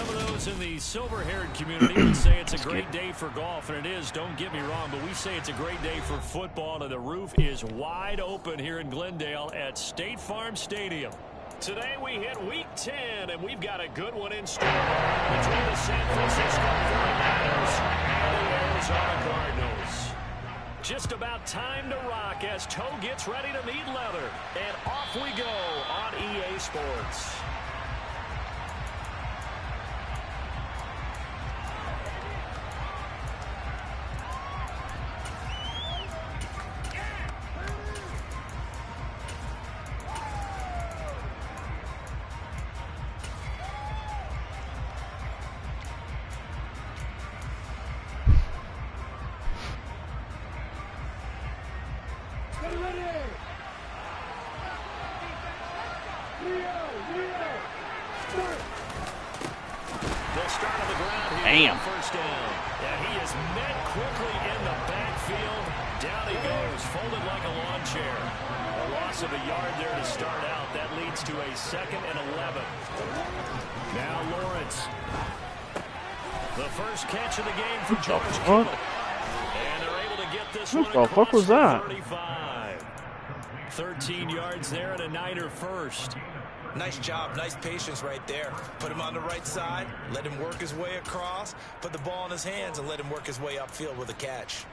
Some of those in the silver-haired community would say it's a great day for golf, and it is, don't get me wrong, but we say it's a great day for football, and the roof is wide open here in Glendale at State Farm Stadium. Today we hit Week 10, and we've got a good one in store between the San Francisco 49ers and the Arizona Cardinals. Just about time to rock as Toe gets ready to meet leather, and off we go on EA Sports. Damn. First down. And he is met quickly in the backfield. Down he goes, folded like a lawn chair. A loss of a yard there to start out. That leads to a 2nd and 11. Now Lawrence. The first catch of the game for George Kittle. And they're able to get this one across fuck was that? 35. 13 yards there and a Niner first. Nice job, nice patience right there. Put him on the right side, let him work his way across, put the ball in his hands, and let him work his way upfield with a catch.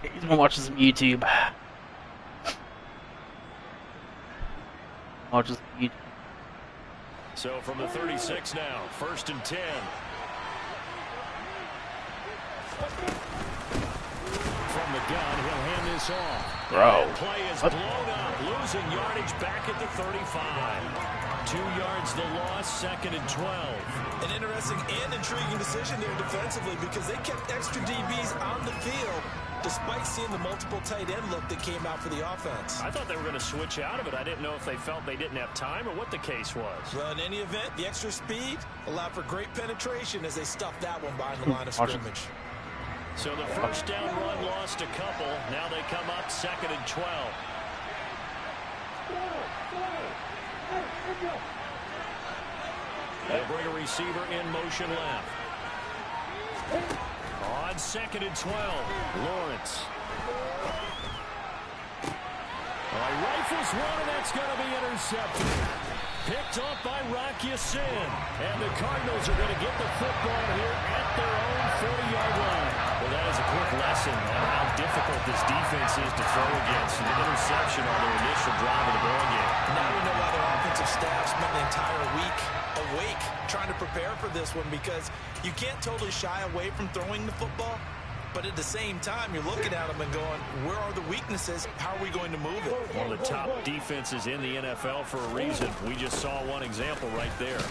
He's gonna watch some YouTube. Watch some YouTube. So from the 36 now, 1st and 10. From the gun, he'll hand this off. Bro. Play is blown up, losing yardage back at the 35. 2 yards the loss, 2nd and 12. An interesting and intriguing decision there defensively because they kept extra DBs on the field despite seeing the multiple tight end look that came out for the offense. I thought they were going to switch out of it. I didn't know if they felt they didn't have time or what the case was. Well, in any event, the extra speed allowed for great penetration as they stuffed that one behind the line of scrimmage. So the first down run lost a couple. Now they come up 2nd and 12. They'll bring a receiver in motion left. On 2nd and 12, Lawrence. Rifles one, and that's going to be intercepted. Picked off by Rocky Sin. And the Cardinals are going to get the football here at their own 40-yard line. Well, that is a quick lesson on how difficult this defense is to throw against. An interception on their initial drive of the ball game. Now we know why their offensive staff spent the entire week awake trying to prepare for this one because you can't totally shy away from throwing the football. But at the same time, you're looking at them and going, where are the weaknesses? How are we going to move it? One of the top defenses in the NFL for a reason. We just saw one example right there.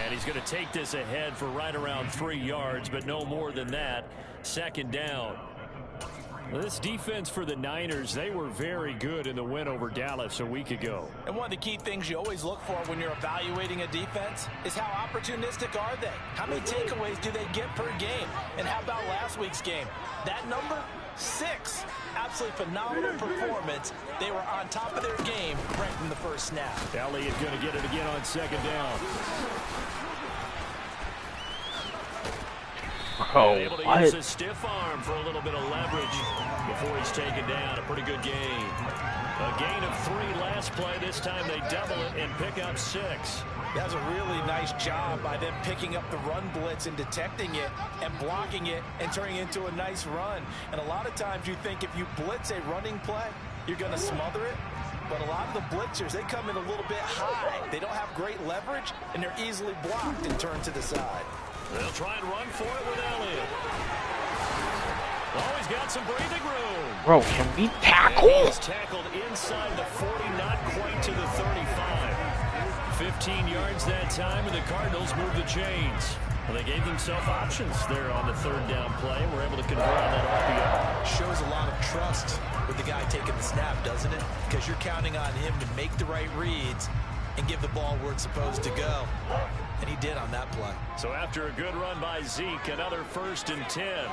And he's going to take this ahead for right around 3 yards, but no more than that. 2nd down. This defense for the Niners, they were very good in the win over Dallas a week ago. And one of the key things you always look for when you're evaluating a defense is how opportunistic are they? How many takeaways do they get per game? And how about last week's game? That number? 6. Absolutely phenomenal performance. They were on top of their game right from the first snap. Elliott going to get it again on 2nd down. Oh, able to use his stiff arm for a little bit of leverage before he's taken down. A pretty good gain. A gain of 3 last play. This time they double it and pick up 6. That's a really nice job by them picking up the run blitz and detecting it and blocking it and turning it into a nice run. And a lot of times you think if you blitz a running play, you're going to smother it. But a lot of the blitzers, they come in a little bit high. They don't have great leverage, and they're easily blocked and turned to the side. They'll try and run for it with Elliott. Oh, he's got some breathing room. Bro, can we tackle? And he's tackled inside the 40, not quite to the 35. 15 yards that time, and the Cardinals move the chains. Well, they gave themselves options there on the 3rd down play. We're able to convert on that RPO. Shows a lot of trust with the guy taking the snap, doesn't it? Because you're counting on him to make the right reads and give the ball where it's supposed to go. And he did on that play. So after a good run by Zeke, another 1st and 10.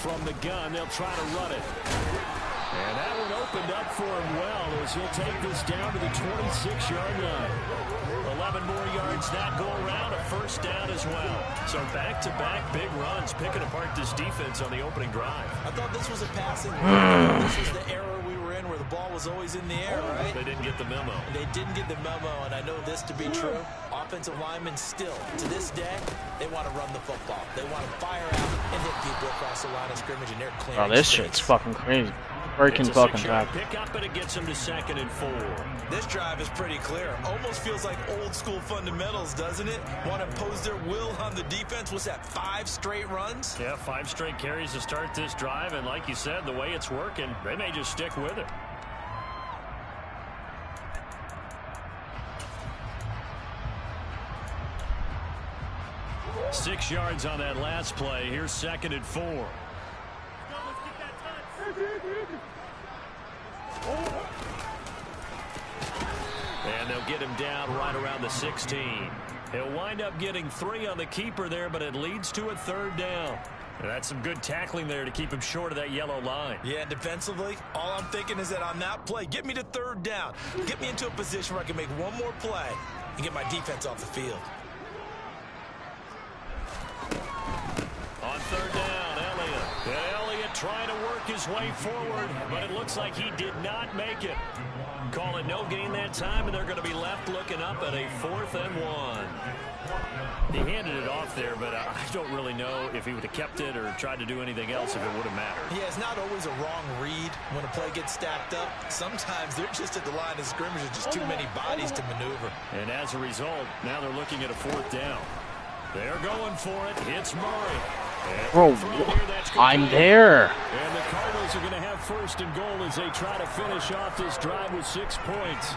From the gun, they'll try to run it. And that one opened up for him well as he'll take this down to the 26-yard line. 11 more yards that go around, a first down as well. So back-to-back big runs, picking apart this defense on the opening drive. I thought this was a passing. This was the era we were in where the ball was always in the air, right? They didn't get the memo. They didn't get the memo, and I know this to be true. Offensive linemen still, to this day, they want to run the football. They want to fire out and hit people across the line of scrimmage, and they're clearing Oh, this space. shit's fucking crazy. Breaking fucking back. Pick up, and it gets him to 2nd and 4. This drive is pretty clear. Almost feels like old school fundamentals, doesn't it? Want to impose their will on the defense. What's that, 5 straight runs? Yeah, 5 straight carries to start this drive, and like you said, the way it's working, they may just stick with it. Six yards on that last play. Here's 2nd and 4. And they'll get him down right around the 16. He'll wind up getting 3 on the keeper there, but it leads to a 3rd down. And that's some good tackling there to keep him short of that yellow line. Yeah, defensively, all I'm thinking is that on that play, get me to 3rd down. Get me into a position where I can make one more play and get my defense off the field. On 3rd down, Elliott. And Elliott trying to work his way forward, but it looks like he did not make it. Call it no gain that time, and they're going to be left looking up at a 4th and 1. He handed it off there, but I don't really know if he would have kept it or tried to do anything else if it would have mattered. Yeah, it's not always a wrong read when a play gets stacked up. Sometimes they're just at the line of scrimmage. There's just too many bodies to maneuver. And as a result, now they're looking at a 4th down. They're going for it. It's Murray. Bro, I'm there. And the Cardinals are going to have 1st and goal as they try to finish off this drive with 6 points.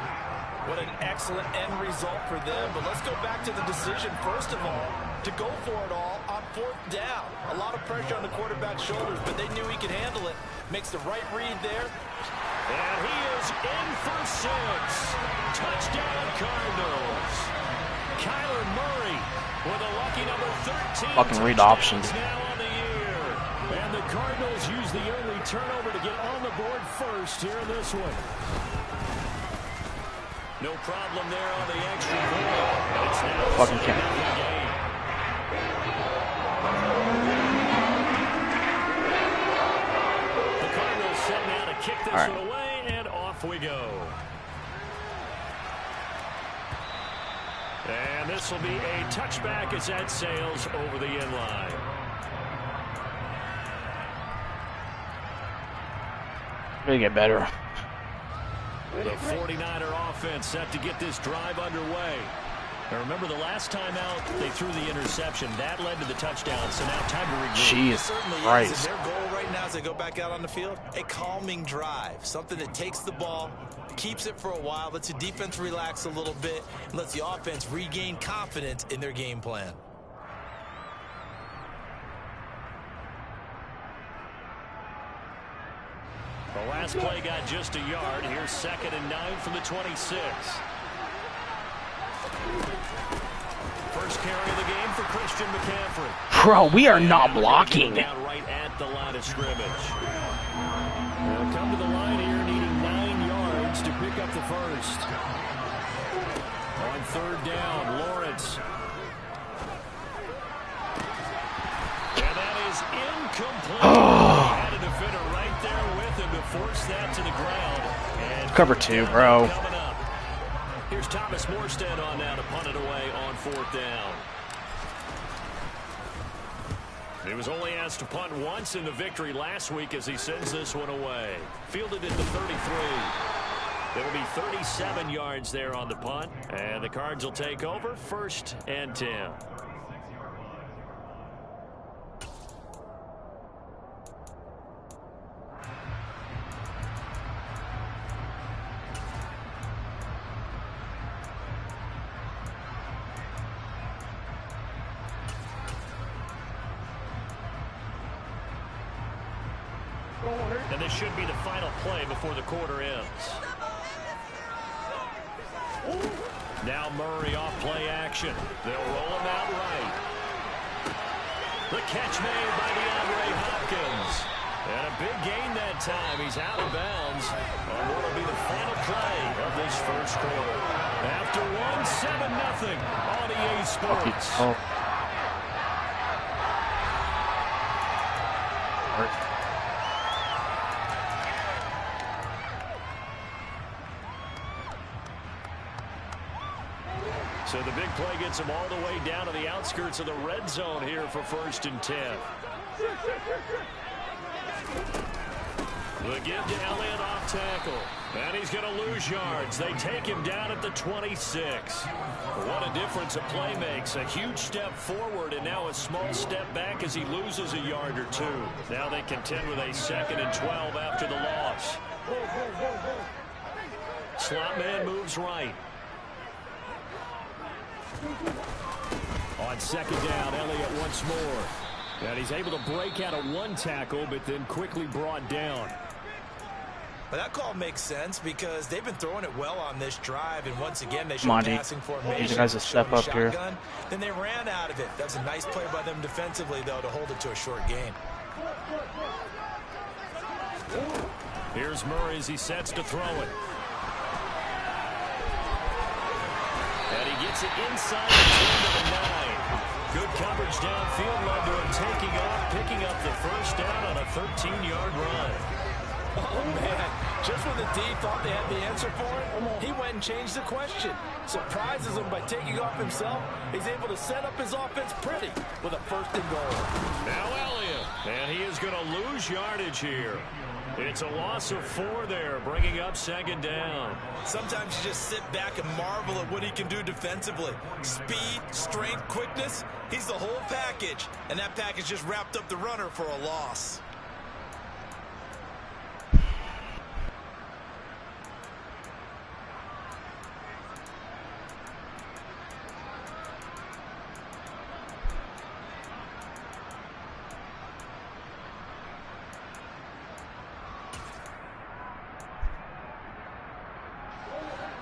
What an excellent end result for them. But let's go back to the decision, first of all, to go for it all on 4th down. A lot of pressure on the quarterback's shoulders, but they knew he could handle it. Makes the right read there. And he is in for 6. Touchdown, Cardinals. Kyler Murray with a lucky number 13. Fucking read options. Now on the year. And the Cardinals use the early turnover to get on the board first here in this one. No problem there on the extra point. It's now fucking can't. The Cardinals set now to kick this one away, and off we go. And this will be a touchback as that sails over the end line. Gonna get better. The 49er offense set to get this drive underway. Now remember, the last time out, they threw the interception. That led to the touchdown, so now time to regroup. Jeez Christ. Their goal right now as they go back out on the field, a calming drive. Something that takes the ball, keeps it for a while, lets the defense relax a little bit, and lets the offense regain confidence in their game plan. The last play got just a yard. Here's 2nd and 9 from the 26. First carry of the game for Christian McCaffrey. Bro, we are not blocking. Down right at the line of scrimmage. They'll come to the line here needing 9 yards to pick up the first. On 3rd down, Lawrence. And that is incomplete. Had a defender right there with him to force that to the ground. And Cover 2, bro. coming up. Here's Thomas Morstead on now to punt it away on 4th down. He was only asked to punt once in the victory last week as he sends this one away. Fielded at the 33. There will be 37 yards there on the punt. And the Cards will take over 1st and 10. And this should be the final play before the quarter ends. Now Murray off play action. They'll roll him out right. The catch made by DeAndre Hopkins. And a big gain that time. He's out of bounds on what will be the final play of this first quarter. After one, 7-0 on EA Sports. Oh. So the big play gets him all the way down to the outskirts of the red zone here for 1st and 10. The give to Elliott off tackle. And he's going to lose yards. They take him down at the 26. What a difference a play makes. A huge step forward and now a small step back as he loses a yard or two. Now they contend with a 2nd and 12 after the loss. Slot man moves right. On 2nd down, Elliott once more. And he's able to break out of one tackle, but then quickly brought down. But that call makes sense because they've been throwing it well on this drive, and once again they show passing formation. These guys a step up here. Then they ran out of it. That's a nice play by them defensively, though, to hold it to a short gain. Here's Murray as he sets to throw it. And he gets it inside the 10 to the 9. Good coverage downfield led to him taking off, picking up the first down on a 13-yard run. Oh, man. Just when the D thought they had the answer for it, he went and changed the question. Surprises him by taking off himself. He's able to set up his offense pretty with a 1st and goal. Now Elliott. And he is going to lose yardage here. It's a loss of 4 there, bringing up 2nd down. Sometimes you just sit back and marvel at what he can do defensively. Speed, strength, quickness. He's the whole package. And that package just wrapped up the runner for a loss.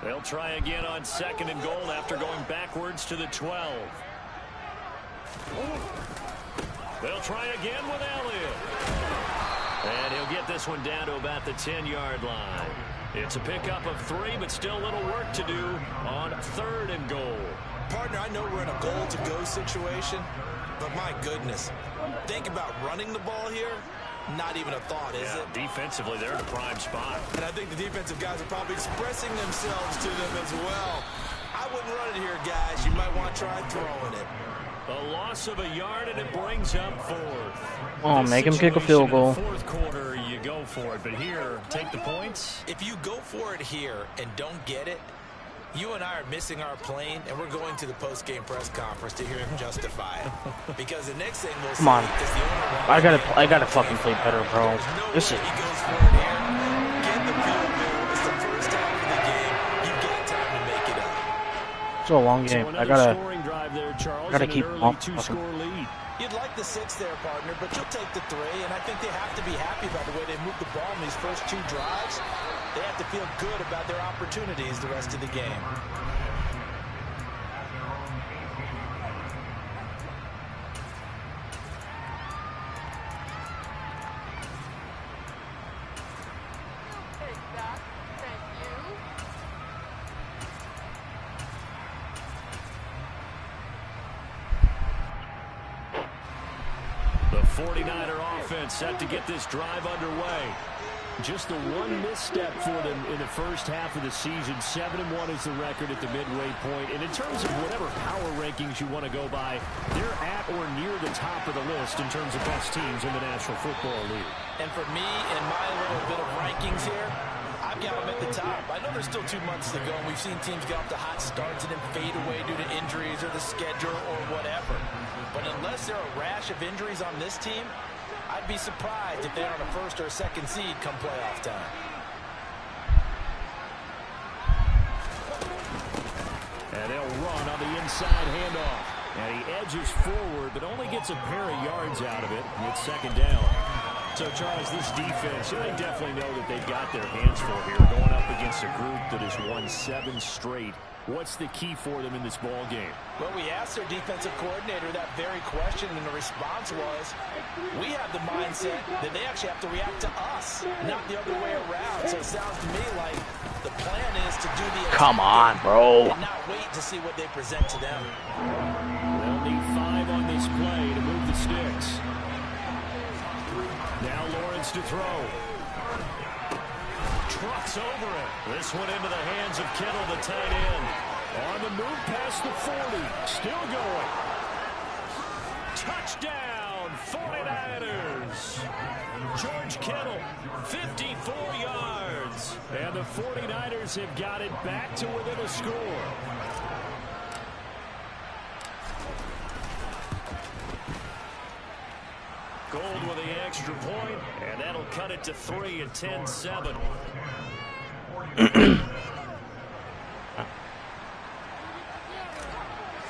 They'll try again on 2nd and goal after going backwards to the 12. They'll try again with Elliott. And he'll get this one down to about the 10-yard line. It's a pickup of 3, but still a little work to do on 3rd and goal. Partner, I know we're in a goal-to-go situation, but my goodness, think about running the ball here. Not even a thought, is it? Defensively, they're in a prime spot. And I think the defensive guys are probably expressing themselves to them as well. I wouldn't run it here, guys. You might want to try throwing it. A loss of a yard, and it brings up 4th. Oh, make him kick a field goal. 4th quarter, you go for it. But here, take the points. If you go for it here and don't get it, you and I are missing our plane, and we're going to the post-game press conference to hear him justify it. Because the next thing we'll see is the owner. I gotta fucking play better, bro. This is. He goes for it here. Get the field goal. It's the first half of the game. You've got time to make it up. It's a long game. So I gotta keep an them early off. 2-score lead. You'd like the 6 there, partner, but you'll take the 3, and I think they have to be happy about the way they moved the ball in these first 2 drives. They have to feel good about their opportunities the rest of the game. The 49er offense set to get this drive underway. Just the one misstep for them in the first half of the season. 7-1 is the record at the midway point. And in terms of whatever power rankings you want to go by, they're at or near the top of the list in terms of best teams in the National Football League. And for me, in my little bit of rankings here, I've got them at the top. I know there's still 2 months to go, and we've seen teams get off to hot starts and then fade away due to injuries or the schedule or whatever. But unless there are a rash of injuries on this team, I'd be surprised if they're on a 1st or a 2nd seed come playoff time. And they'll run on the inside handoff. And he edges forward, but only gets a pair of yards out of it. And it's 2nd down. So, Charles, this defense, they definitely know that they've got their hands full here, going up against a group that has won 7 straight. What's the key for them in this ball game? Well, we asked their defensive coordinator that very question, and the response was, we have the mindset that they actually have to react to us, not the other way around. So it sounds to me like the plan is to do the Come on, bro. and not wait to see what they present to them. They'll need 5 on this play to move the sticks. Now Lawrence to throw. Trucks over it. This one into the hands of Kittle, the tight end. On the move past the 40. Still going. Touchdown, 49ers. George Kittle, 54 yards. And the 49ers have got it back to within a score. Gold with the extra point, and that'll cut it to 3 at 10-7.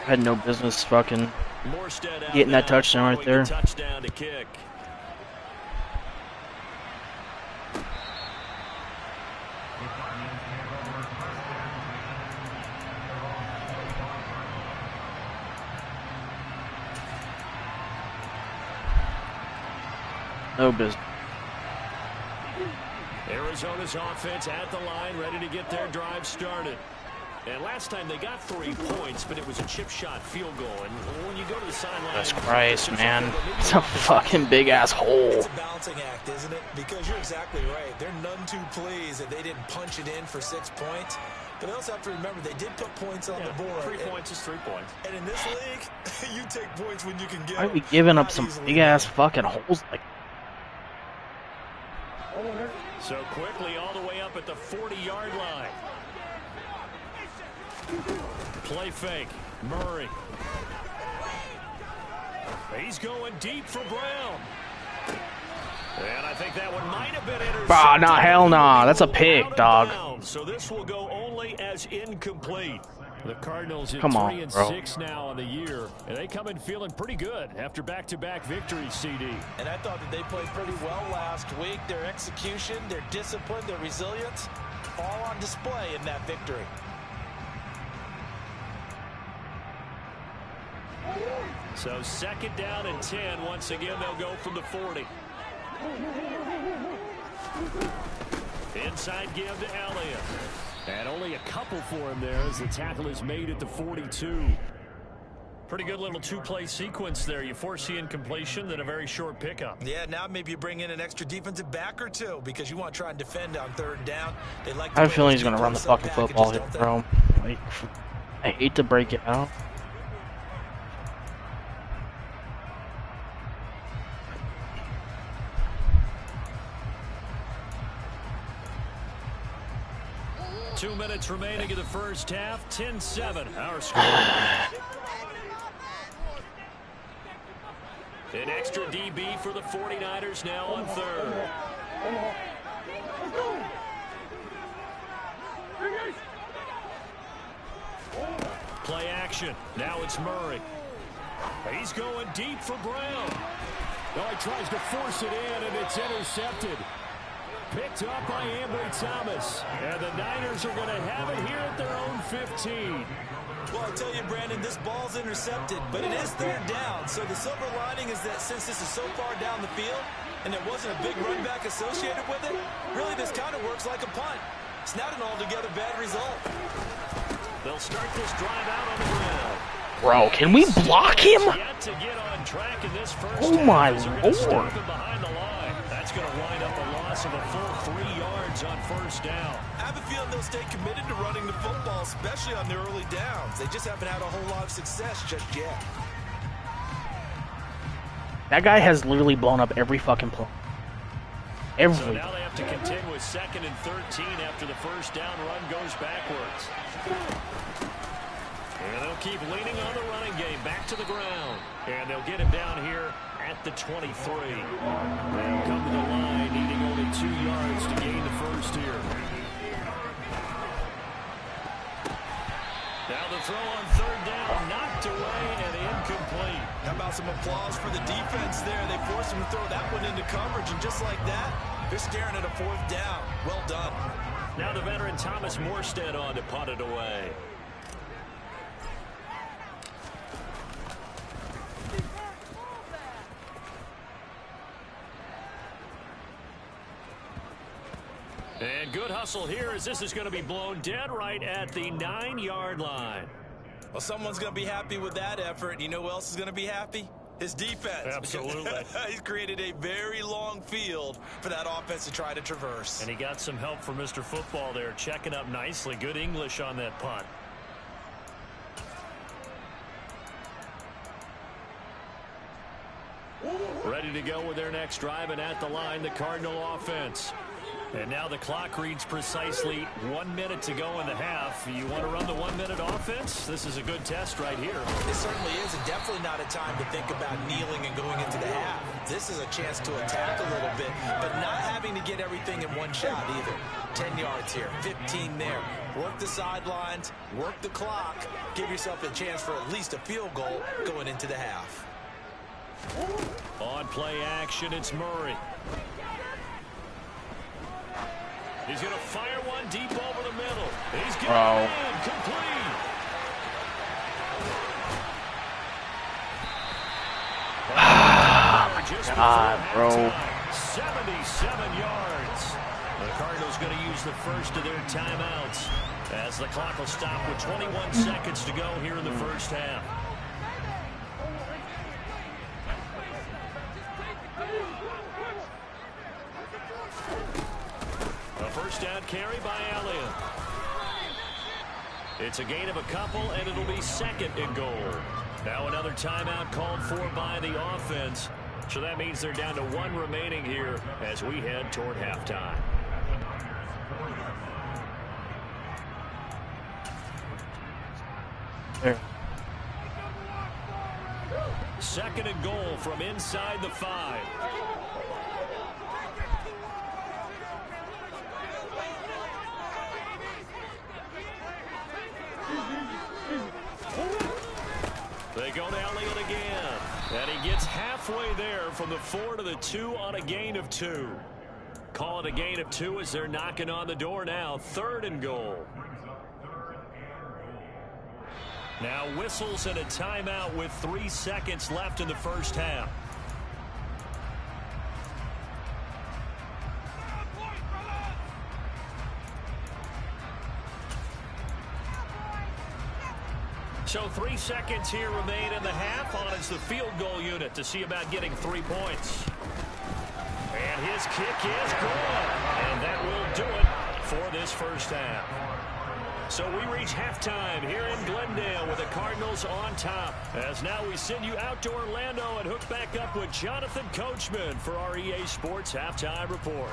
Had no business fucking getting that touchdown right there. Touchdown to kick. No business. Arizona's offense at the line, ready to get their drive started. And last time they got 3 points, but it was a chip shot field goal. And when you go to the sideline, Jesus Christ, man. It's a fucking big ass hole. It's a balancing act, isn't it? Because you're exactly right. They're none too pleased that they didn't punch it in for 6 points. But they also have to remember they did put points on the board. 3 points is 3 points. And in this league, you take points when you can get Why are them. we giving up some big ass fucking holes like? So quickly all the way up at the 40-yard line. Play fake. Murray. He's going deep for Brown. And I think that one might have been intercepted. Ah, nah, hell nah. That's a pick, dog. So this will go only as incomplete. The Cardinals at Come on, 3-6 now on the year, and they come in feeling pretty good after back-to-back victories, CD. And I thought that they played pretty well last week. Their execution, their discipline, their resilience, all on display in that victory. So 2nd down and 10. Once again, they'll go from the 40. Inside give to Elliott. And only a couple for him there as the tackle is made at the 42. Pretty good little 2-play sequence there. You force the incompletion, then a very short pickup. Yeah, now maybe you bring in an extra defensive back or 2 because you want to try and defend on 3rd down. They like I have a feeling he's going to run the fucking football here, bro. Like, I hate to break it out. Two minutes remaining in the first half. 10-7, our score. An extra DB for the 49ers now on 3rd. Play action. Now it's Murray. He's going deep for Brown. Oh, he tries to force it in, and it's intercepted. Picked up by Ambry Thomas. And the Niners are going to have it here at their own 15. Well, I tell you, Brandon, this ball's intercepted, but it is 3rd down. So the silver lining is that since this is so far down the field and there wasn't a big run back associated with it, really this kind of works like a punt. It's not an altogether bad result. They'll start this drive out on the ground. Bro, can we block him? Yet to get on track in this first Oh my half. lord. Behind the line. That's going to wind up a loss of a full 3 yards on 1st down. I have a feeling they'll stay committed to running the football, especially on their early downs. They just haven't had a whole lot of success just yet. That guy has literally blown up every fucking play. So now they have to contend with 2nd and 13 after the 1st down run goes backwards. And they'll keep leaning on the running game back to the ground. And they'll get him down here at the 23. They'll come to the line needing only 2 yards to gain the first here. Now the The throw on third down, knocked away and incomplete. How about some applause for the defense there? They forced him to throw that one into coverage, and just like that, they're staring at a fourth down. Well done. Now the veteran Thomas Morstead on to punt it away. And good hustle here as this is going to be blown dead right at the 9-yard line. Well, someone's going to be happy with that effort. And you know who else is going to be happy? His defense. Absolutely. He's created a very long field for that offense to try to traverse. And he got some help from Mr. Football there, checking up nicely. Good English on that punt. Ready to go with their next drive, and at the line, the Cardinal offense. And now the clock reads precisely 1 minute to go in the half. You want to run the 1 minute offense? This is a good test right here. It certainly is, and definitely not a time to think about kneeling and going into the half. This is a chance to attack a little bit, but not having to get everything in one shot either. 10 yards here, 15 there. Work the sidelines, work the clock, give yourself a chance for at least a field goal going into the half. On play action, it's Murray. He's going to fire one deep over the middle. He's going in, complete. God, bro. 77 yards. The Cardinals going to use the first of their timeouts as the clock will stop with 21 seconds to go here in the first half. First down carry by Elliott. It's a gain of a couple, and it'll be second and goal. Now another timeout called for by the offense. So that means they're down to one remaining here as we head toward halftime. There. Second and goal from inside the 5. They go to Elliott again. And he gets halfway there from the 4 to the 2 on a gain of 2. Call it a gain of 2 as they're knocking on the door now. Third and goal. Now whistles and a timeout with 3 seconds left in the first half. So 3 seconds here remain in the half. On is the field goal unit to see about getting 3 points. And his kick is good. And that will do it for this first half. So we reach halftime here in Glendale with the Cardinals on top. As now we send you out to Orlando and hook back up with Jonathan Coachman for our EA Sports Halftime Report.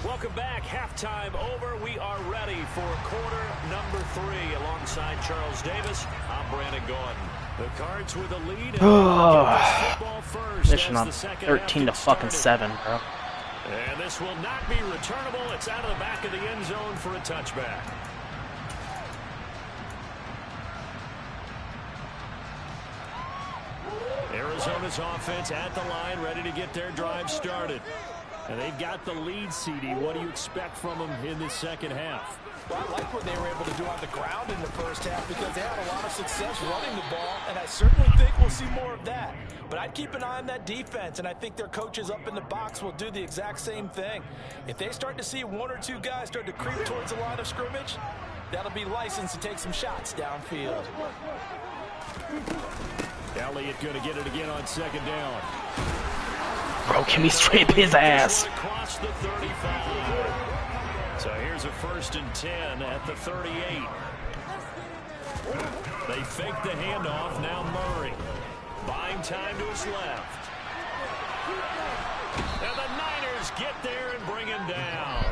Welcome back. Halftime over. We are ready for quarter number 3 alongside Charles Davis. I'm Brandon Gordon. The Cards with a lead. Football first. Mission on 13 to fucking 7, bro. And this will not be returnable. It's out of the back of the end zone for a touchback. Arizona's offense at the line, ready to get their drive started. And they've got the lead, CD. What do you expect from them in this second half? Well, I like what they were able to do on the ground in the first half because they had a lot of success running the ball, and I certainly think we'll see more of that. But I'd keep an eye on that defense, and I think their coaches up in the box will do the exact same thing. If they start to see 1 or 2 guys start to creep towards the line of scrimmage, that'll be licensed to take some shots downfield. Elliott going to get it again on second down. Bro, can we straight his ass? Across the 35. So here's a 1st and 10 at the 38. They fake the handoff. Now Murray buying time to his left. And the Niners get there and bring him down.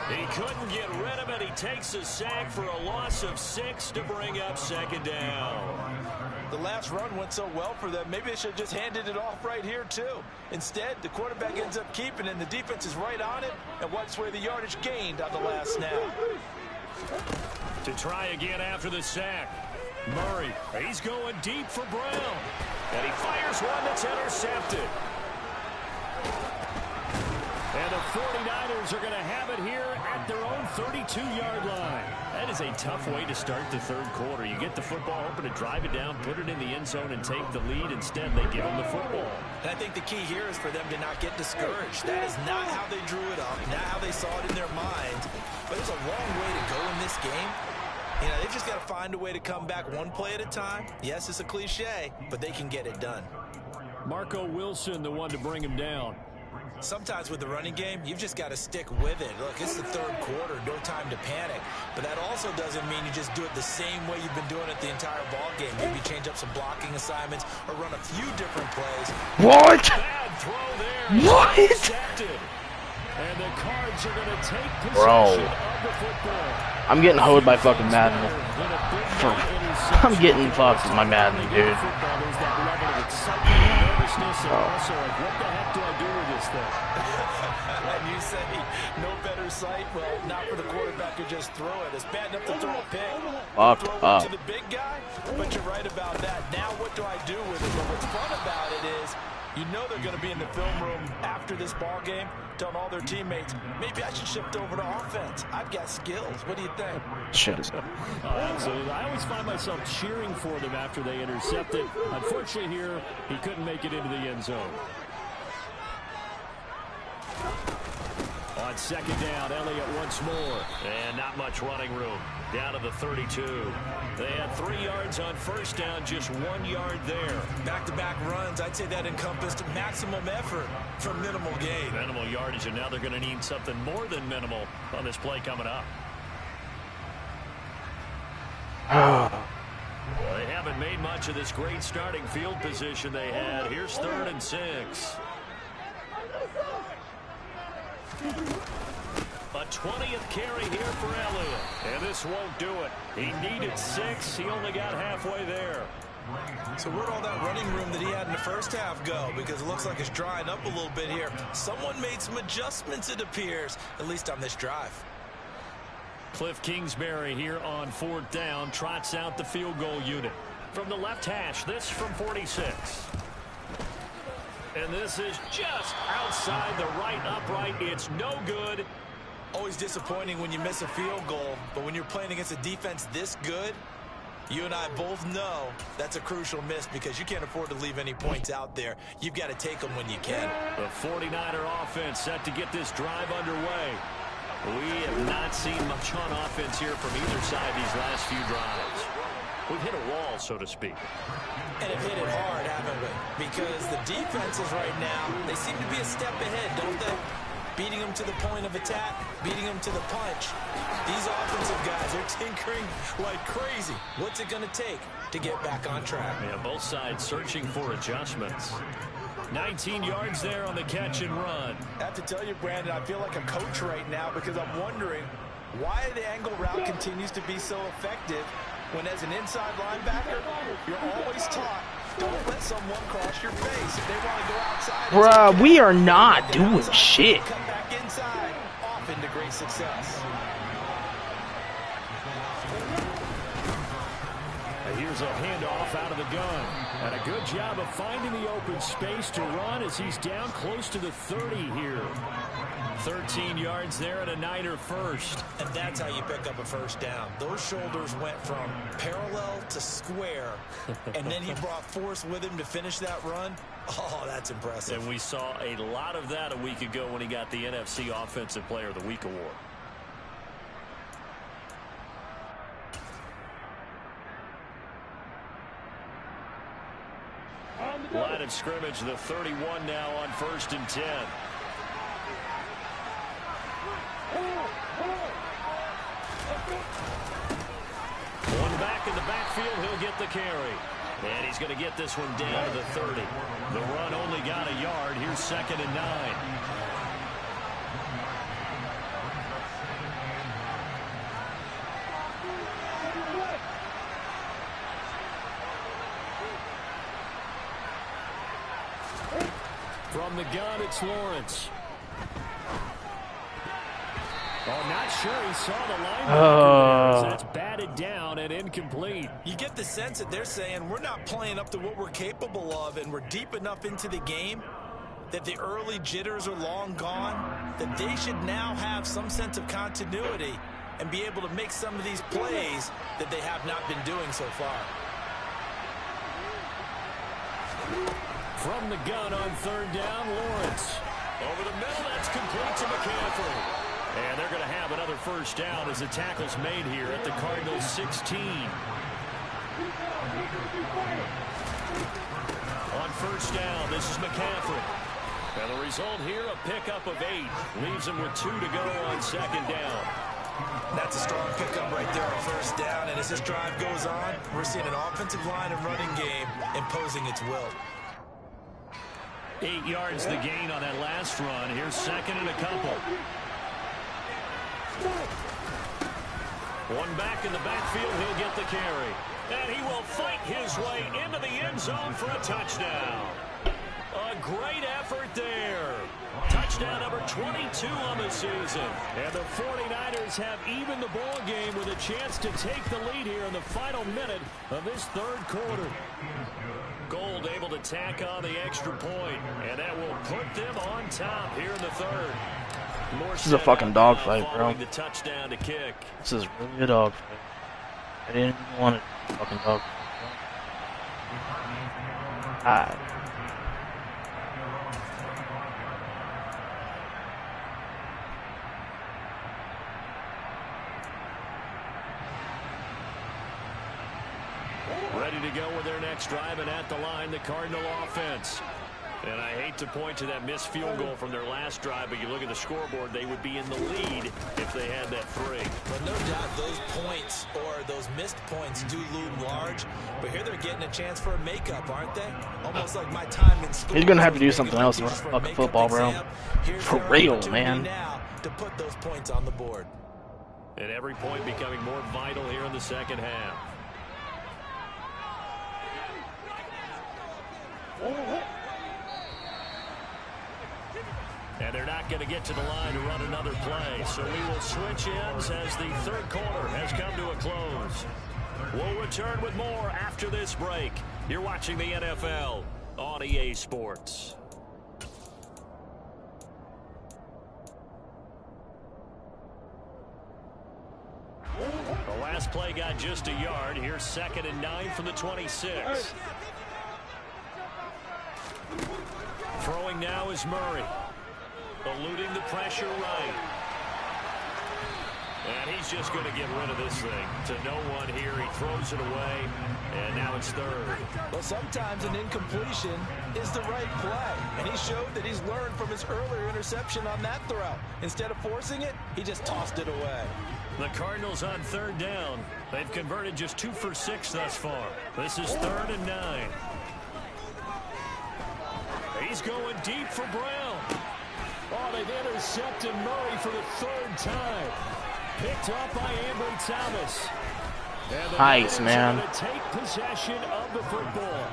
He couldn't get rid of it. He takes a sack for a loss of 6 to bring up second down. The last run went so well for them, maybe they should have just handed it off right here, too. Instead, the quarterback ends up keeping it, and the defense is right on it and wipes away the yardage gained on the last snap. To try again after the sack. Murray, he's going deep for Brown. And he fires one that's intercepted. And the 49ers are going to have it here at their own 32-yard line. That is a tough way to start the third quarter. You get the football open to drive it down, put it in the end zone, and take the lead. Instead, they give them the football. And I think the key here is for them to not get discouraged. That is not how they drew it up, not how they saw it in their minds. But there's a long way to go in this game. You know, they've just got to find a way to come back one play at a time. Yes, it's a cliche, but they can get it done. Marco Wilson, the one to bring him down. Sometimes with the running game, you've just got to stick with it. Look, it's the third quarter, no time to panic. But that also doesn't mean you just do it the same way you've been doing it the entire ball game. Maybe change up some blocking assignments or run a few different plays. What? Bad throw there. What? And the Cards are going to take possession of the football. I'm getting hoed by fucking Madden. I'm getting fucked with my Madden, dude. Also, like, what the heck do I do with this thing? And you say no better sight? Well, not for the quarterback to just throw it. It's bad enough to throw a pick. Throw it to the big guy, but you're right about that. Now what do I do with it? But what's fun about it is you know they're going to be in the film room after this ball game telling all their teammates, maybe I should shift over to offense. I've got skills. What do you think? Shit is absolutely. I always find myself cheering for them after they intercept it. Unfortunately here, he couldn't make it into the end zone. On second down, Elliott once more. And not much running room. Down to the 32. They had 3 yards on first down, just 1 yard there. Back-to-back runs, I'd say that encompassed maximum effort for minimal gain. Minimal yardage, and now they're going to need something more than minimal on this play coming up. Well, they haven't made much of this great starting field position they had. Here's 3rd and 6. A 20th carry here for Elliott. And this won't do it. He needed 6. He only got halfway there. So where'd all that running room that he had in the first half go? Because it looks like it's drying up a little bit here. Someone made some adjustments, it appears, at least on this drive. Cliff Kingsbury here on 4th down trots out the field goal unit. From the left hash, this from 46. And this is just outside the right upright. It's no good. Always disappointing when you miss a field goal, but when you're playing against a defense this good, you and I both know that's a crucial miss because you can't afford to leave any points out there. You've got to take them when you can. The 49er offense set to get this drive underway. We have not seen much on offense here from either side these last few drives. We've hit a wall, so to speak. And have hit it hard, haven't we? Because the defenses right now, they seem to be a step ahead, don't they? Beating them to the point of attack, beating them to the punch. These offensive guys are tinkering like crazy. What's it going to take to get back on track? Yeah, both sides searching for adjustments. 19 yards there on the catch and run. I have to tell you, Brandon, I feel like a coach right now because I'm wondering why the angle route continues to be so effective when as an inside linebacker, you're always taught, don't let someone cross your face. If they want to go outside. Bruh, we are not doing shit. Come back inside, off into great success. Here's a handoff out of the gun. And a good job of finding the open space to run as he's down close to the 30 here. 13 yards there and a Niner first. And that's how you pick up a first down. Those shoulders went from parallel to square, and then he brought force with him to finish that run. Oh, that's impressive. And we saw a lot of that a week ago when he got the NFC Offensive Player of the Week award. Line of scrimmage, the 31 now on 1st and 10. One back in the backfield, he'll get the carry. And he's going to get this one down to the 30. The run only got a yard. Here's 2nd and 9. From the gun, it's Lawrence. Oh, not sure he saw the linebacker there. So that's batted down and incomplete. You get the sense that they're saying we're not playing up to what we're capable of, and we're deep enough into the game that the early jitters are long gone, that they should now have some sense of continuity and be able to make some of these plays that they have not been doing so far. From the gun on third down, Lawrence. Over the middle, that's complete to McCaffrey. And they're going to have another first down as the tackle's made here at the Cardinals' 16. On first down, this is McCaffrey. And the result here, a pickup of 8. Leaves him with 2 to go on second down. That's a strong pickup right there on first down. And as this drive goes on, we're seeing an offensive line and running game imposing its will. 8 yards the gain on that last run. Here's second and a couple. One back in the backfield, he'll get the carry. And he will fight his way into the end zone for a touchdown. A great effort there. Touchdown number 22 on the season. And the 49ers have evened the ball game with a chance to take the lead here in the final minute of this third quarter. Gold able to tack on the extra point, and that will put them on top here in the third. This is a fucking dogfight, bro. The touchdown to kick. This is really a dogfight. I didn't want it to be a fucking dogfight. God. Ready to go with their next drive, and at the line, the Cardinal offense. And I hate to point to that missed field goal from their last drive, but you look at the scoreboard, they would be in the lead if they had that 3. But no doubt those points or those missed points do loom large. But here they're getting a chance for a makeup, aren't they? Almost like my time in school. He's going to have to do something else in fucking football, bro. For real, man. Now to put those points on the board. And every point becoming more vital here in the second half. And they're not going to get to the line to run another play. So we will switch ends as the third quarter has come to a close. We'll return with more after this break. You're watching the NFL on EA Sports. The last play got just a yard. Here's 2nd and 9 from the 26. Throwing now is Murray. Eluding the pressure right. And he's just going to get rid of this thing to no one here. He throws it away, and now it's third. Well, sometimes an incompletion is the right play, and he showed that he's learned from his earlier interception on that throw. Instead of forcing it, he just tossed it away. The Cardinals on third down. They've converted just 2 for 6 thus far. This is 3rd and 9. He's going deep for Brown. Oh, they've intercepted Murray for the 3rd time. Picked up by Ambry Thomas. Nice, man. To take possession of the football.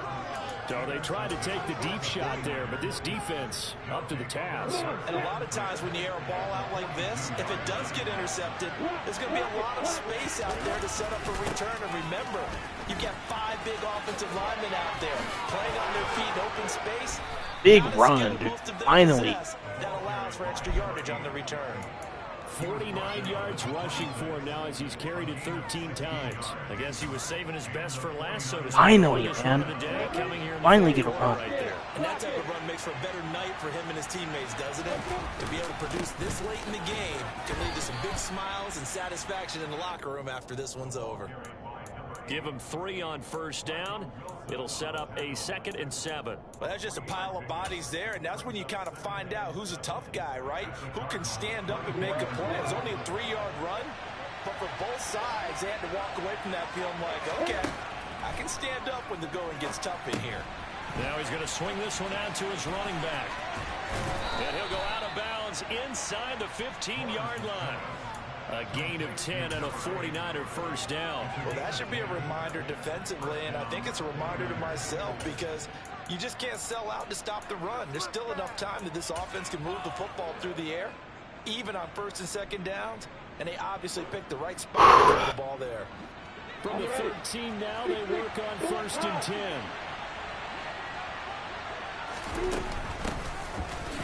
So they tried to take the deep shot there, but this defense up to the task. And a lot of times when you air a ball out like this, if it does get intercepted, there's going to be a lot of space out there to set up a return. And remember, you've got 5 big offensive linemen out there playing on their feet in open space. Big run, dude. Finally. That allows for extra yardage on the return. 49 yards rushing for him now as he's carried it 13 times. I guess he was saving his best for last, so to speak. Finally, man. Finally get a run. Right there. And that type of run makes for a better night for him and his teammates, doesn't it? To be able to produce this late in the game can lead to some big smiles and satisfaction in the locker room after this one's over. Give him 3 on first down. It'll set up a 2nd and 7. Well, that's just a pile of bodies there, and that's when you kind of find out who's a tough guy, right? Who can stand up and make a play. It's only a 3-yard run, but for both sides, they had to walk away from that feeling like, okay, I can stand up when the going gets tough in here. Now he's going to swing this one out to his running back. And he'll go out of bounds inside the 15-yard line. A gain of 10 and a 49er first down. Well, that should be a reminder defensively, and I think it's a reminder to myself because You just can't sell out to stop the run. There's still enough time that this offense can move the football through the air, even on 1st and 2nd downs, and they obviously picked the right spot to throw the ball there. From the 13 now, they work on 1st and 10.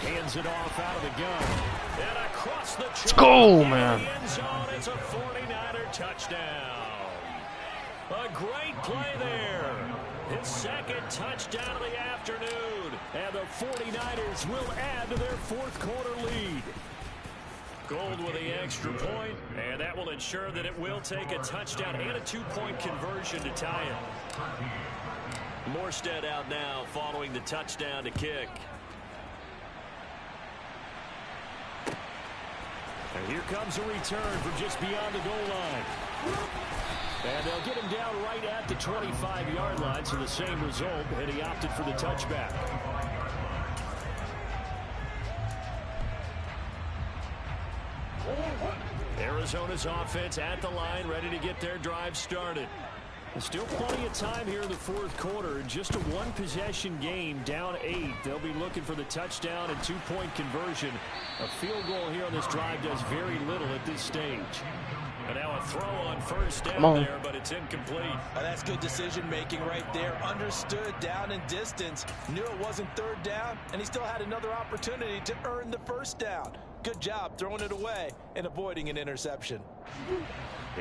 Hands it off out of the gun. And across the Let's go, man. end zone, it's a 49er touchdown. A great play there. His 2nd touchdown of the afternoon. And the 49ers will add to their 4th quarter lead. Gold with the extra point, and that will ensure that it will take a touchdown and a 2-point conversion to tie it. Morstead out now following the touchdown to kick. And here comes a return from just beyond the goal line. And they'll get him down right at the 25-yard line, so the same result, and he opted for the touchback. Arizona's offense at the line, ready to get their drive started. There's still plenty of time here in the 4th quarter. Just a 1-possession game, down 8. They'll be looking for the touchdown and 2-point conversion. A field goal here on this drive does very little at this stage. And now a throw on 1st down there, but it's incomplete. That's good decision-making right there. Understood down and distance. Knew it wasn't 3rd down, and he still had another opportunity to earn the 1st down. Good job throwing it away and avoiding an interception.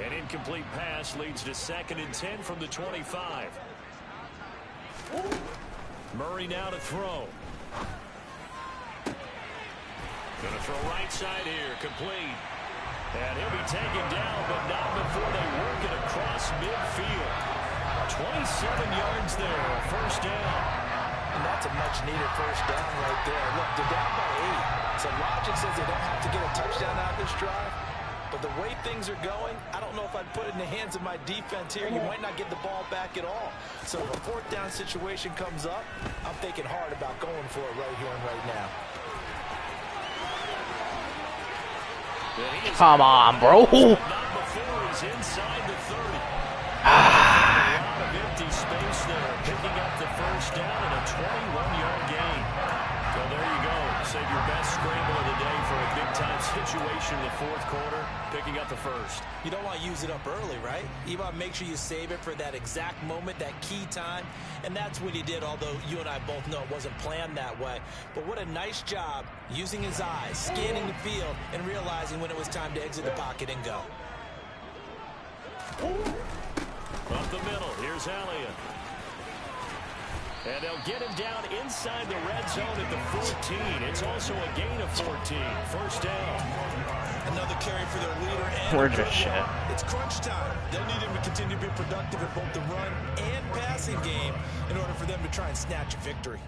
An incomplete pass leads to 2nd and 10 from the 25. Murray now to throw. Gonna throw right side here, complete. And he'll be taken down, but not before they work it across midfield. 27 yards there, 1st down. And that's a much-needed 1st down right there. Look, they're down by 8. So logic says they don't have to get a touchdown out of this drive. But the way things are going, I don't know if I'd put it in the hands of my defense here. You might not get the ball back at all. So if a 4th down situation comes up, I'm thinking hard about going for it right here and right now. Come on, bro. Not before he's inside the 30. A lot of empty space there, picking up the 1st down and a 21-yard gain. So there you go. Save your best scramble of the day for a big-time situation in the 4th quarter, picking up the 1st. You don't want to use it up early, right? You want to make sure you save it for that exact moment, that key time, and that's what he did, although you and I both know it wasn't planned that way. But what a nice job using his eyes, scanning the field, and realizing when it was time to exit the pocket and go. Up the middle, here's Elliott. And they'll get him down inside the red zone at the 14. It's also a gain of 14. 1st down. Another carry for their leader. And We're just shit. It's crunch time. They'll need him to continue to be productive in both the run and passing game in order for them to try and snatch a victory.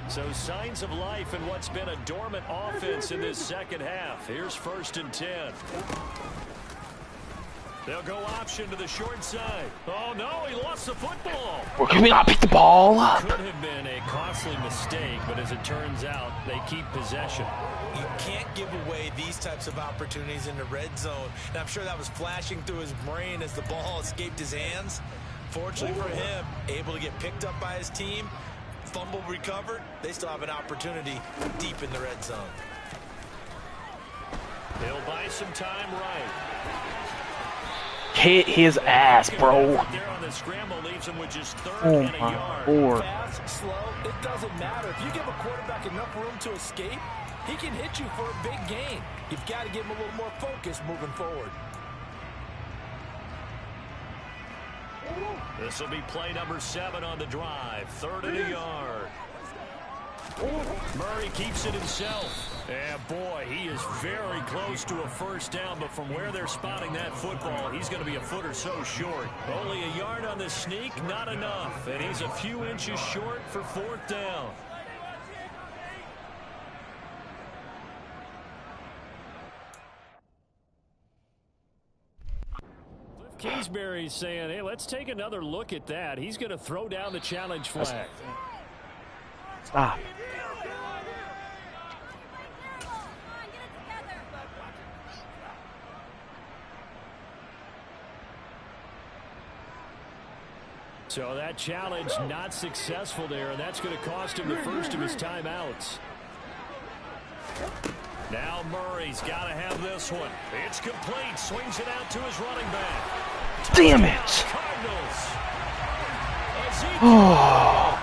So signs of life in what's been a dormant offense in this 2nd half. Here's 1st and 10. They'll go option to the short side. Oh, no, he lost the football. Or can we not pick the ball up? Could have been a costly mistake, but as it turns out, they keep possession. You can't give away these types of opportunities in the red zone. And I'm sure that was flashing through his brain as the ball escaped his hands. Fortunately for him, able to get picked up by his team, fumble recovered. They still have an opportunity deep in the red zone. He'll buy some time right. Hit his ass, bro. There on the scramble leaves him with just 3rd Oh and a my yard. lord. Fast, slow, it doesn't matter. If you give a quarterback enough room to escape, he can hit you for a big gain. You've got to give him a little more focus moving forward. This will be play number 7 on the drive. 3rd and a yard. Murray keeps it himself. And boy, he is very close to a 1st down, but from where they're spotting that football, he's going to be a foot or so short. Only a yard on the sneak, not enough. And he's a few inches short for 4th down. Kingsbury's saying, hey, let's take another look at that. He's going to throw down the challenge flag. Stop. So that challenge not successful there, and that's going to cost him the first of his timeouts. Now Murray's got to have this one. It's complete. Swings it out to his running back. Damn it. Cardinals. Ezekiel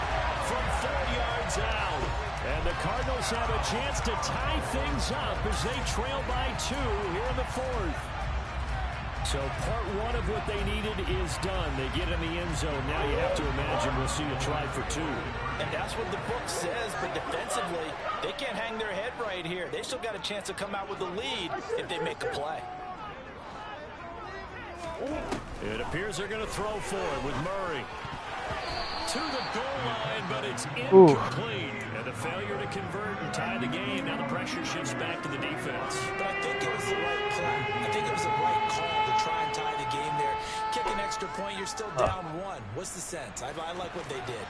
from 4 yards out. And the Cardinals have a chance to tie things up as they trail by 2 here in the 4th. So part 1 of what they needed is done. They get in the end zone. Now you have to imagine we'll see a try for 2. And that's what the book says, but defensively, they can't hang their head right here. They still got a chance to come out with the lead if they make a play. It appears they're going to throw for it with Murray. To the goal line, but it's incomplete. And the failure to convert and tie the game. Now the pressure shifts back to the defense. But I think it was the right play. I think it was the right call to try and tie the game there. Kick an extra point, you're still down 1. What's the sense? I like what they did.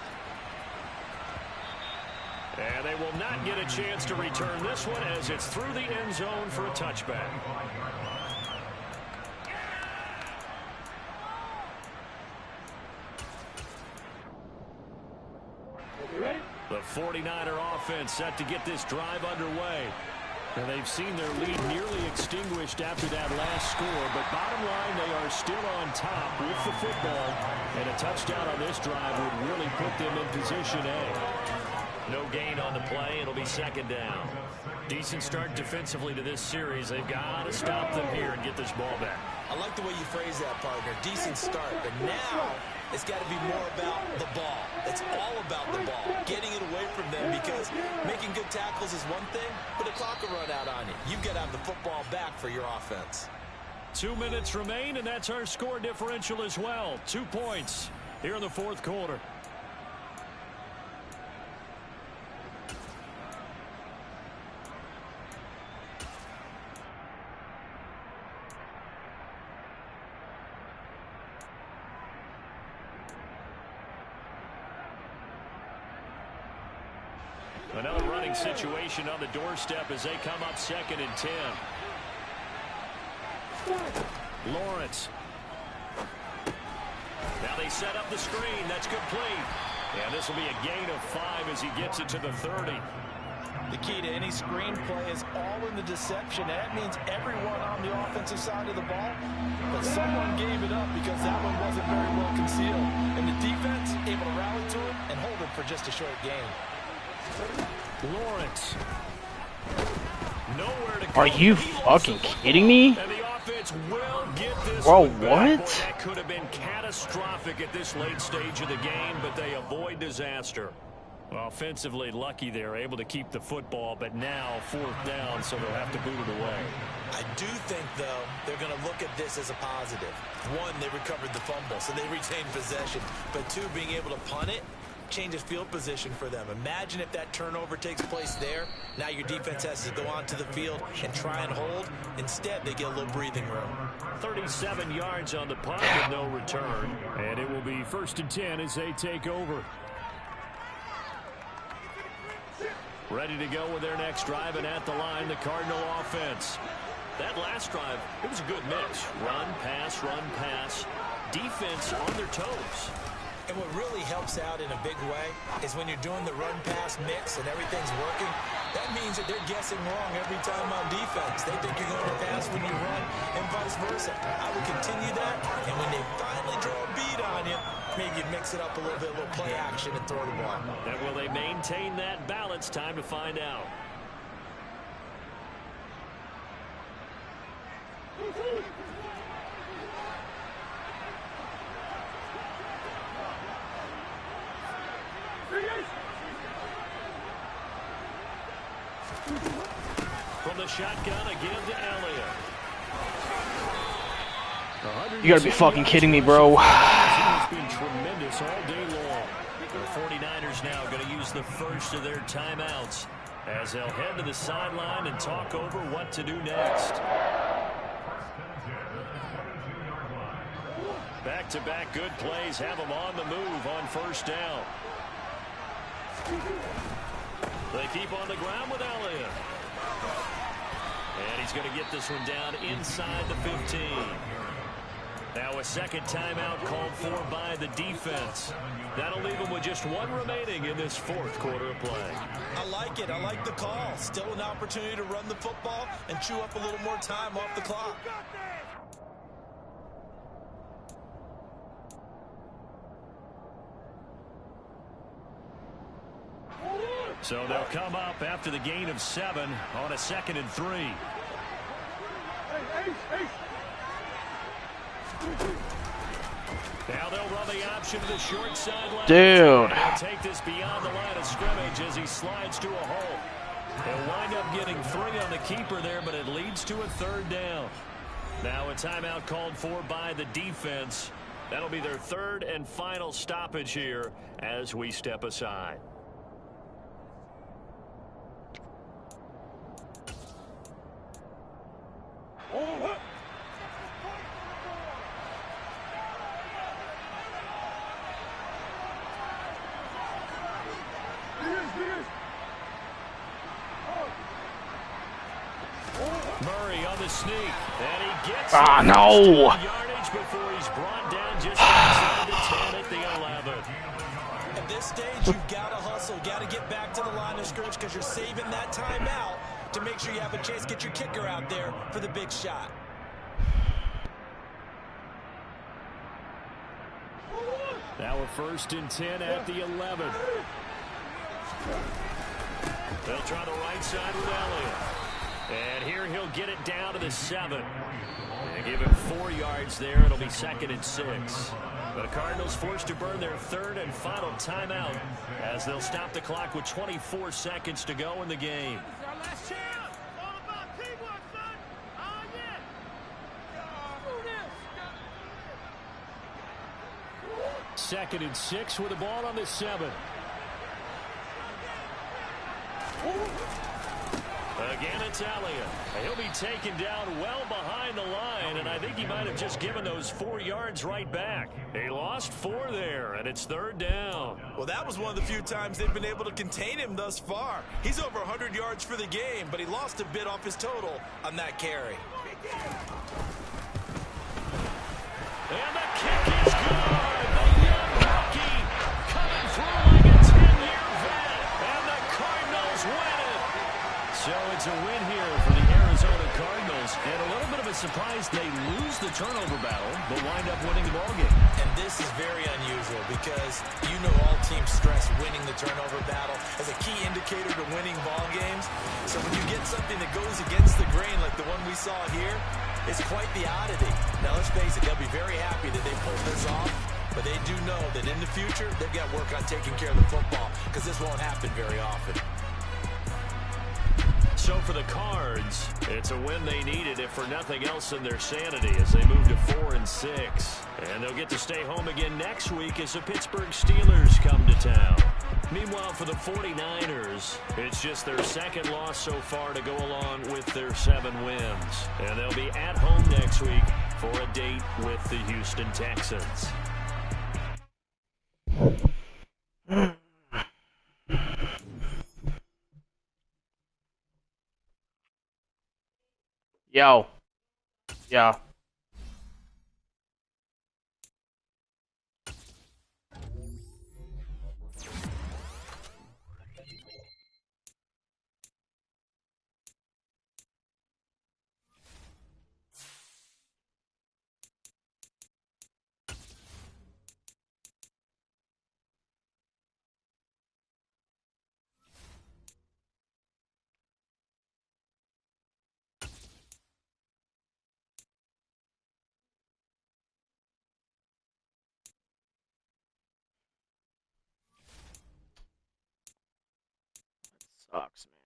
And they will not get a chance to return this one as it's through the end zone for a touchback. The 49er offense set to get this drive underway. And they've seen their lead nearly extinguished after that last score. But bottom line, they are still on top with the football. And a touchdown on this drive would really put them in position A. No gain on the play. It'll be 2nd down. Decent start defensively to this series. They've got to stop them here and get this ball back. I like the way you phrase that, partner. Decent start. But now it's got to be more about the ball. It's all about the ball. Getting it away from them, because making good tackles is one thing, but a clock will run out on you. You've got to have the football back for your offense. 2 minutes remain, and that's our score differential as well. 2 points here in the 4th quarter. Another running situation on the doorstep as they come up 2nd and 10. Lawrence. Now they set up the screen. That's complete. And this will be a gain of 5 as he gets it to the 30. The key to any screen play is all in the deception. That means everyone on the offensive side of the ball, but someone gave it up because that one wasn't very well concealed. And the defense able to rally to it and hold it for just a short gain. Lawrence. Nowhere to go. Are you fucking kidding me? And the offense will get this. Bro, one back. what? Boy, that could have been catastrophic at this late stage of the game, but they avoid disaster. Well, offensively lucky they're able to keep the football, but now 4th down, so they'll have to boot it away. I do think, though, they're going to look at this as a positive. 1, they recovered the fumble, so they retained possession. But 2, being able to punt it changes field position for them. Imagine if that turnover takes place there. Now your defense has to go onto the field and try and hold. Instead, they get a little breathing room. 37 yards on the punt with no return. And it will be 1st and 10 as they take over. Ready to go with their next drive, and at the line, the Cardinal offense. That last drive, it was a good mix. Run, pass, defense on their toes. And what really helps out in a big way is when you're doing the run-pass mix and everything's working, that means that they're guessing wrong every time on defense. They think you're going to pass when you run and vice versa. I would continue that, and when they finally draw a beat on you, maybe you mix it up a little bit, a little play action and throw the ball. And will they maintain that balance? Time to find out. From the shotgun again to Elliott. You gotta be fucking kidding me, bro. It's been tremendous all day long. The 49ers now going to use the first of their timeouts as they'll head to the sideline and talk over what to do next. Back-to-back good plays have them on the move on 1st down. They keep on the ground with Elliott. And he's going to get this one down inside the 15. Now a second timeout called for by the defense. That'll leave them with just one remaining in this fourth quarter of play. I like it. I like the call. Still an opportunity to run the football and chew up a little more time off the clock. So they'll come up after the gain of 7 on a 2nd and 3. Now they'll run the option to the short sideline. Dude. He'll take this beyond the line of scrimmage as he slides to a hole. He'll wind up getting 3 on the keeper there, but it leads to a 3rd down. Now a timeout called for by the defense. That'll be their 3rd and final stoppage here as we step aside. Murray on the sneak, and he gets no! Yardage before he's brought down just inside the 10 at the 11. At this stage, you've got to hustle, got to get back to the line of scrimmage because you're saving that timeout to make sure you have a chance to get your kicker out there for the big shot. Now a 1st and 10 at the 11. They'll try the right side with Elliott. And here he'll get it down to the 7. And give him 4 yards there. It'll be 2nd and 6. The Cardinals forced to burn their 3rd and final timeout as they'll stop the clock with 24 seconds to go in the game. 2nd and 6 with the ball on the 7. Again, it's Elliott. He'll be taken down well behind the line, and I think he might have just given those 4 yards right back. He lost 4 there, and it's 3rd down. Well, that was one of the few times they've been able to contain him thus far. He's over 100 yards for the game, but he lost a bit off his total on that carry. And the kick is good. The young rookie coming through like a 10-year vet, and the Cardinals win it. So it's a win here for the Arizona Cardinals, and a little bit of a surprise they lose the turnover battle, but wind up winning the ballgame. And this is very unusual because you know all teams stress winning the turnover battle as a key indicator to winning ball games. So when you get something that goes against the grain like the one we saw here, it's quite the oddity. Now let's face it, they'll be very happy that they pulled this off, but they do know that in the future they've got to work on taking care of the football because this won't happen very often. So for the Cards, it's a win they needed, if for nothing else, in their sanity as they move to 4 and 6. And they'll get to stay home again next week as the Pittsburgh Steelers come to town. Meanwhile, for the 49ers, it's just their 2nd loss so far to go along with their 7 wins. And they'll be at home next week for a date with the Houston Texans. Yo. Yeah. Sucks, man.